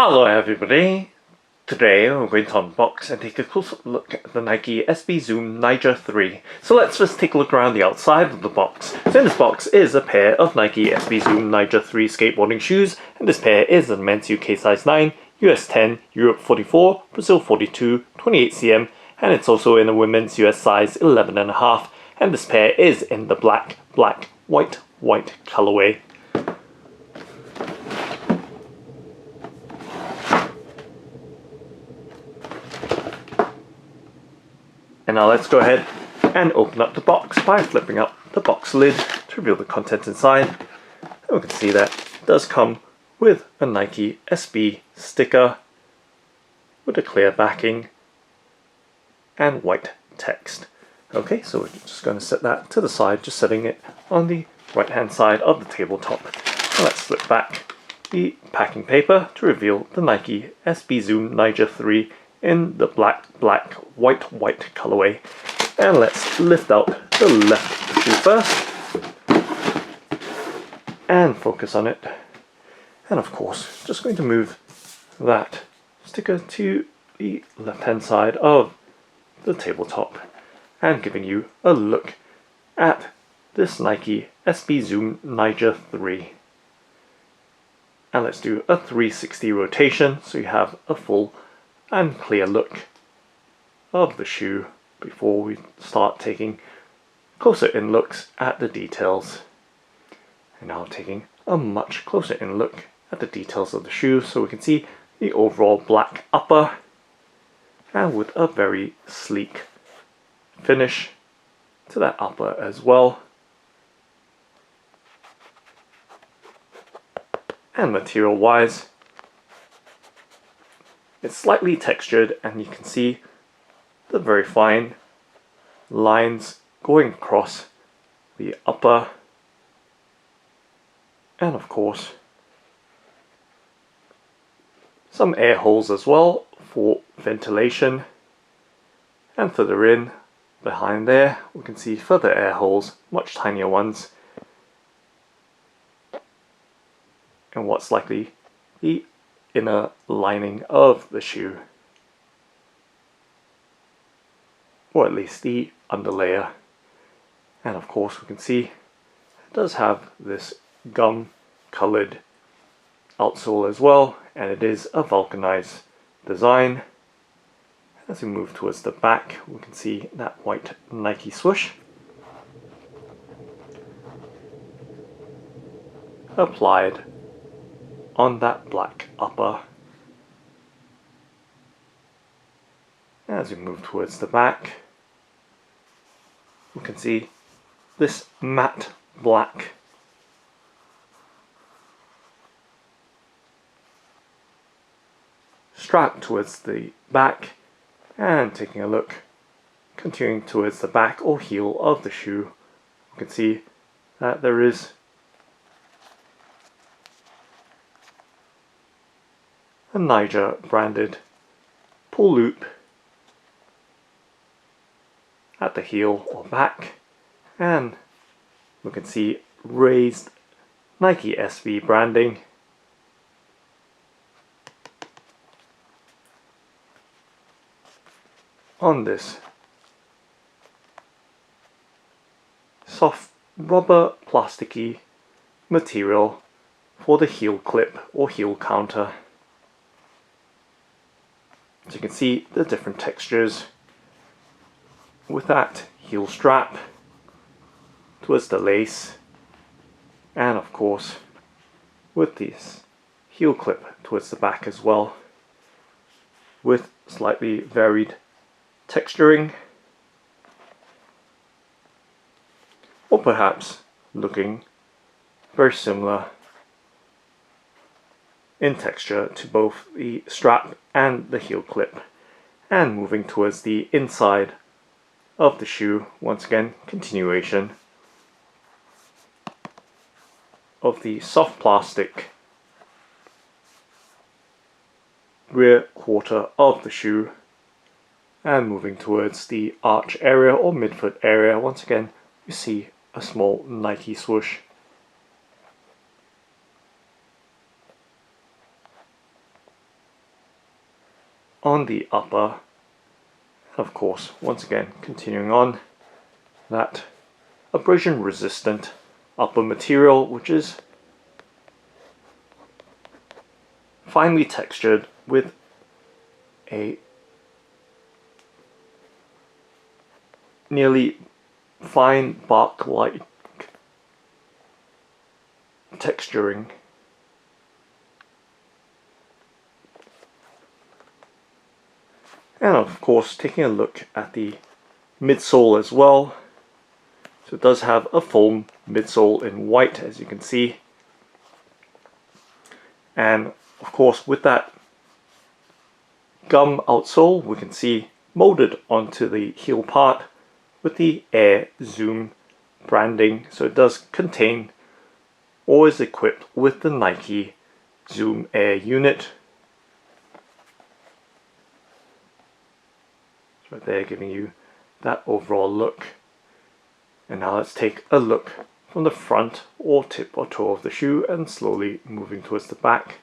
Hello everybody! Today we're going to unbox and take a close look at the Nike SB Zoom Nyjah 3. So let's just take a look around the outside of the box. So in this box is a pair of Nike SB Zoom Nyjah 3 skateboarding shoes, and this pair is a men's UK size 9, US 10, Europe 44, Brazil 42, 28 cm, and it's also in a women's US size 11.5, and this pair is in the black, white colourway. And now let's go ahead and open up the box by flipping up the box lid to reveal the contents inside. And we can see that it does come with a Nike SB sticker with a clear backing and white text. Okay, so we're just going to set that to the side, just setting it on the right hand side of the tabletop. And let's flip back the packing paper to reveal the Nike SB Zoom Nyjah 3 in the black, white colorway. And let's lift out the left shoe first and focus on it. And of course, just going to move that sticker to the left hand side of the tabletop and giving you a look at this Nike SB Zoom Nyjah 3. And let's do a 360 rotation so you have a full and clear look of the shoe before we start taking closer in looks at the details. And now taking a much closer in look at the details of the shoe, so we can see the overall black upper and with a very sleek finish to that upper as well. And material wise, it's slightly textured, and you can see the very fine lines going across the upper, and of course some air holes as well for ventilation, and further in behind there we can see further air holes, much tinier ones, and what's likely the inner lining of the shoe, or at least the underlayer. And of course we can see it does have this gum colored outsole as well, and it is a vulcanized design. As we move towards the back, we can see that white Nike swoosh applied on that black upper. As we move towards the back, we can see this matte black strap towards the back, and taking a look, continuing towards the back or heel of the shoe, you can see that there is a Nyjah branded pull loop at the heel or back, and we can see raised Nike SB branding on this soft rubber plasticky material for the heel clip or heel counter. So you can see the different textures with that heel strap towards the lace, and of course with this heel clip towards the back as well, with slightly varied texturing, or perhaps looking very similar in texture to both the strap and the heel clip. And moving towards the inside of the shoe, once again continuation of the soft plastic rear quarter of the shoe, and moving towards the arch area or midfoot area, once again you see a small Nike swoosh on the upper. Of course, once again, continuing on, that abrasion resistant upper material, which is finely textured with a nearly fine bark-like texturing. And of course, taking a look at the midsole as well. So it does have a foam midsole in white, as you can see. And of course, with that gum outsole, we can see molded onto the heel part with the Air Zoom branding. So it does contain, or is equipped with, the Nike Zoom Air unit. It's right there, giving you that overall look. And now let's take a look from the front or tip or toe of the shoe and slowly moving towards the back.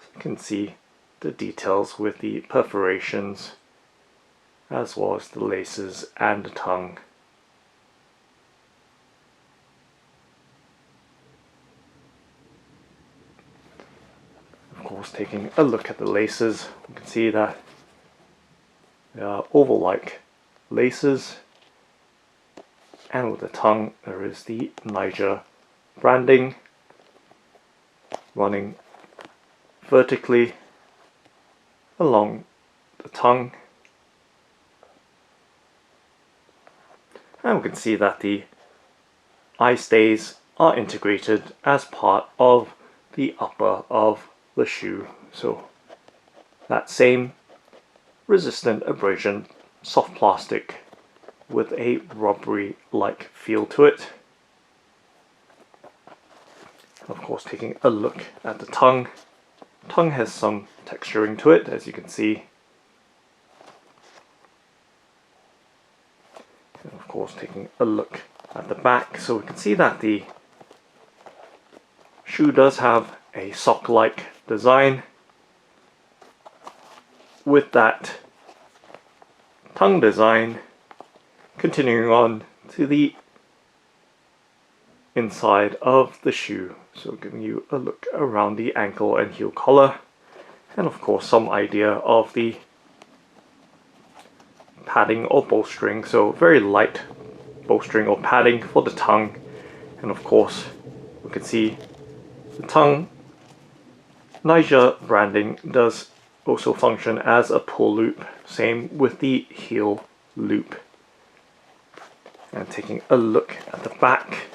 So you can see the details with the perforations as well as the laces and the tongue. Of course, taking a look at the laces, you can see that they are oval-like laces, and with the tongue there is the Nyjah branding running vertically along the tongue. And we can see that the eye stays are integrated as part of the upper of the shoe. So that same resistant abrasion soft plastic with a rubbery like feel to it. Of course, taking a look at the tongue. Tongue has some texturing to it, as you can see. And of course, taking a look at the back, so we can see that the shoe does have a sock-like design with that tongue design continuing on to the inside of the shoe. So giving you a look around the ankle and heel collar, and of course some idea of the padding or bowstring. So very light bowstring or padding for the tongue, and of course we can see the tongue Nyjah branding does also function as a pull loop, same with the heel loop. And taking a look at the back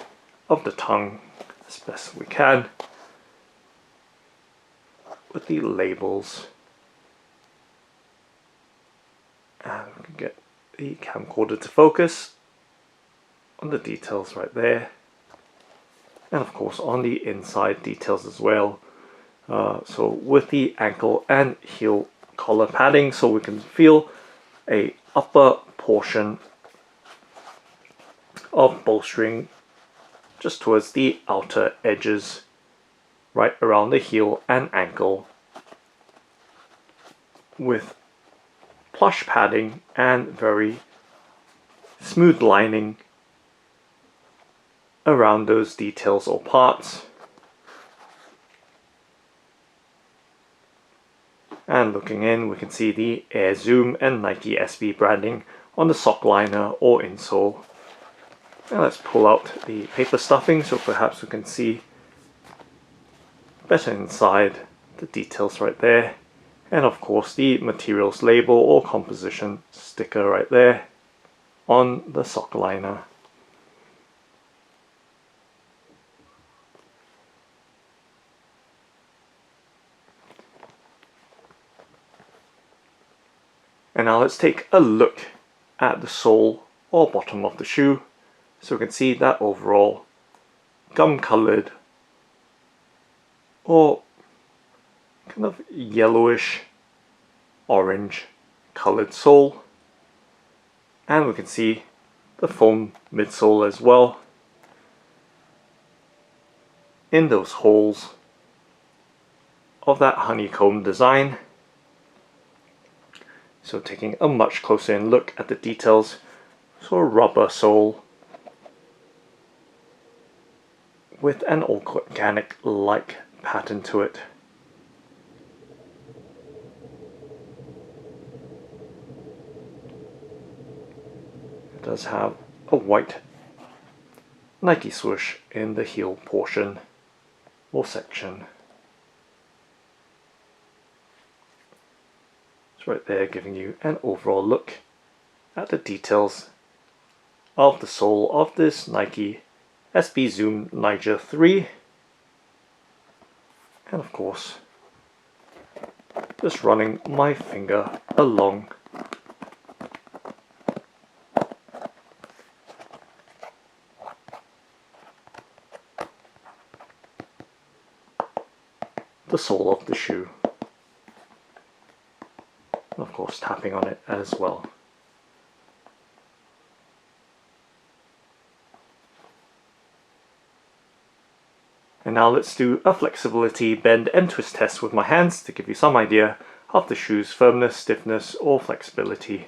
of the tongue as best we can with the labels, and we can get the camcorder to focus on the details right there, and of course on the inside details as well. So with the ankle and heel collar padding, so we can feel a upper portion of bowstring just towards the outer edges, right around the heel and ankle, with plush padding and very smooth lining around those details or parts. And looking in, we can see the Air Zoom and Nike SB branding on the sock liner or insole. Now let's pull out the paper stuffing so perhaps we can see better inside the details right there. And of course the materials label or composition sticker right there on the sock liner. And now let's take a look at the sole or bottom of the shoe. So we can see that overall gum colored or kind of yellowish orange colored sole. And we can see the foam midsole as well in those holes of that honeycomb design. So taking a much closer in look at the details. So a rubber sole with an organic-like pattern to it. It does have a white Nike swoosh in the heel portion or section. It's right there giving you an overall look at the details of the sole of this Nike SB Zoom Nyjah 3. And of course, just running my finger along the sole of the shoe, and of course tapping on it as well. And now let's do a flexibility bend and twist test with my hands to give you some idea of the shoe's firmness, stiffness or flexibility.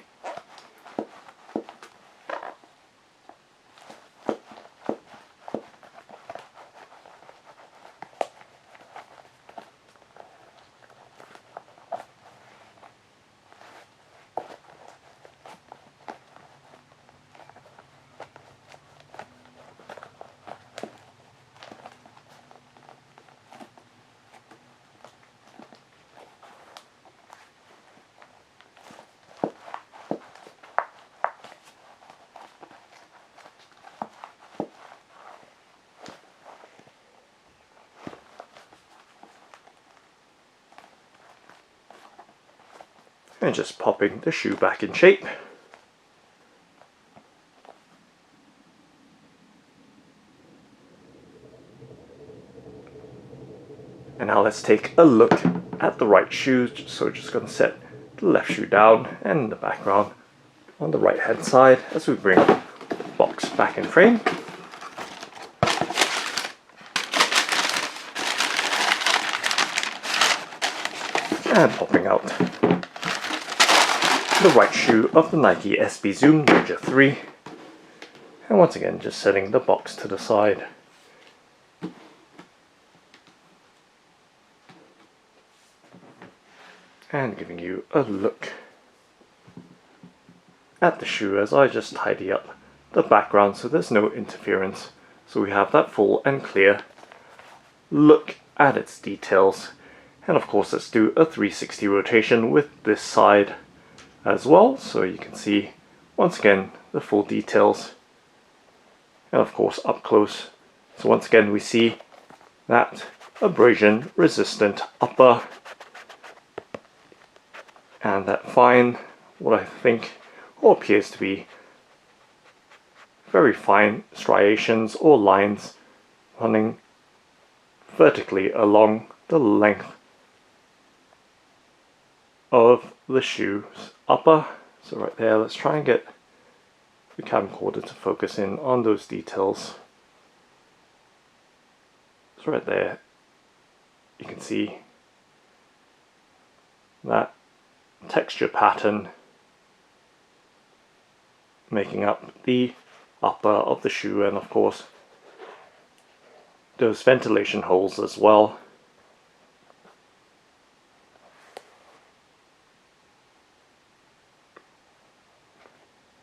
And just popping the shoe back in shape. And now let's take a look at the right shoe. So just going to set the left shoe down and the background on the right hand side as we bring the box back in frame. And popping out the right shoe of the Nike SB Zoom Nyjah 3. And once again, just setting the box to the side. And giving you a look at the shoe as I just tidy up the background so there's no interference. So we have that full and clear look at its details. And of course, let's do a 360 rotation with this side as well, so you can see once again the full details, and of course up close. So once again we see that abrasion resistant upper and that fine, what I think or appears to be very fine striations or lines running vertically along the length of the shoe's upper. So right there, let's try and get the camcorder to focus in on those details. So right there, you can see that texture pattern making up the upper of the shoe, and of course those ventilation holes as well.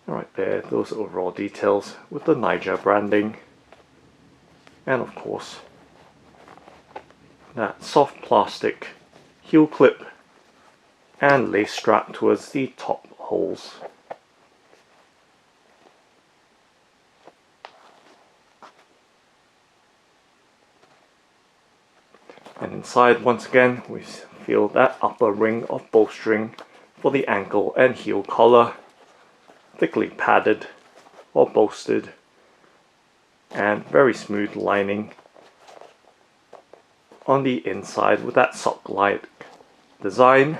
Right there, those overall details with the Nyjah branding, and of course that soft plastic heel clip and lace strap towards the top holes. And inside, once again, we feel that upper ring of bolstering for the ankle and heel collar, thickly padded or bolstered, and very smooth lining on the inside with that sock-like design.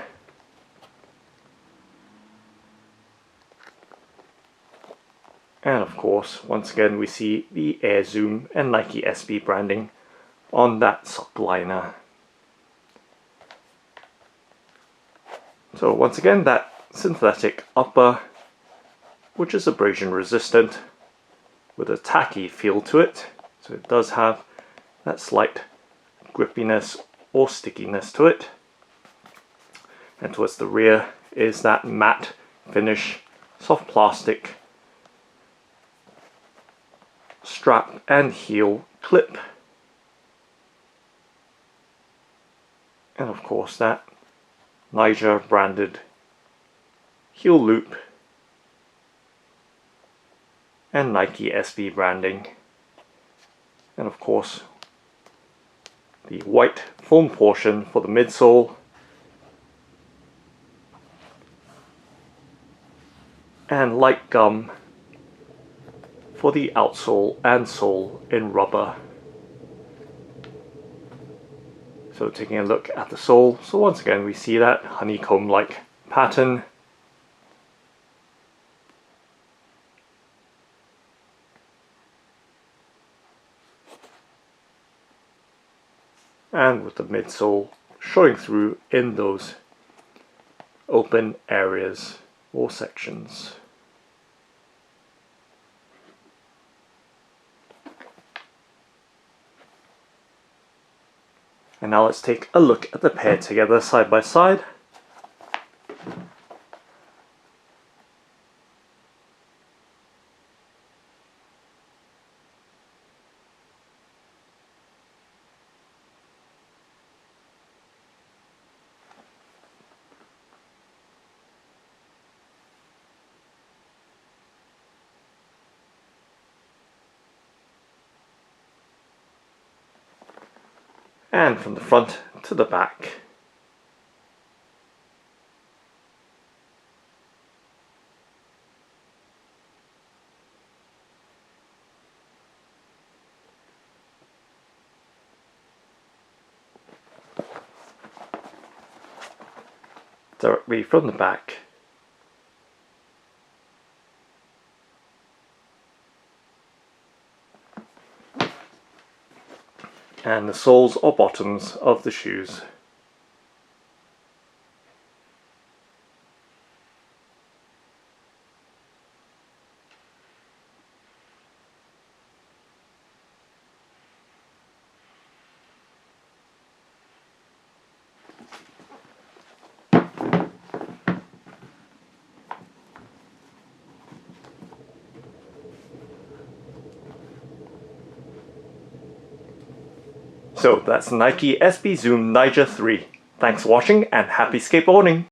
And of course, once again, we see the Air Zoom and Nike SB branding on that sock liner. So once again, that synthetic upper, which is abrasion resistant with a tacky feel to it. So it does have that slight grippiness or stickiness to it. And towards the rear is that matte finish, soft plastic strap and heel clip. And of course that Nyjah branded heel loop and Nike SB branding. And of course the white foam portion for the midsole and light gum for the outsole and sole in rubber. So taking a look at the sole, so once again we see that honeycomb-like pattern. And with the midsole showing through in those open areas or sections. And now let's take a look at the pair together side by side. And from the front to the back. Directly from the back. And the soles or bottoms of the shoes. So that's Nike SB Zoom Nyjah 3. Thanks for watching and happy skateboarding!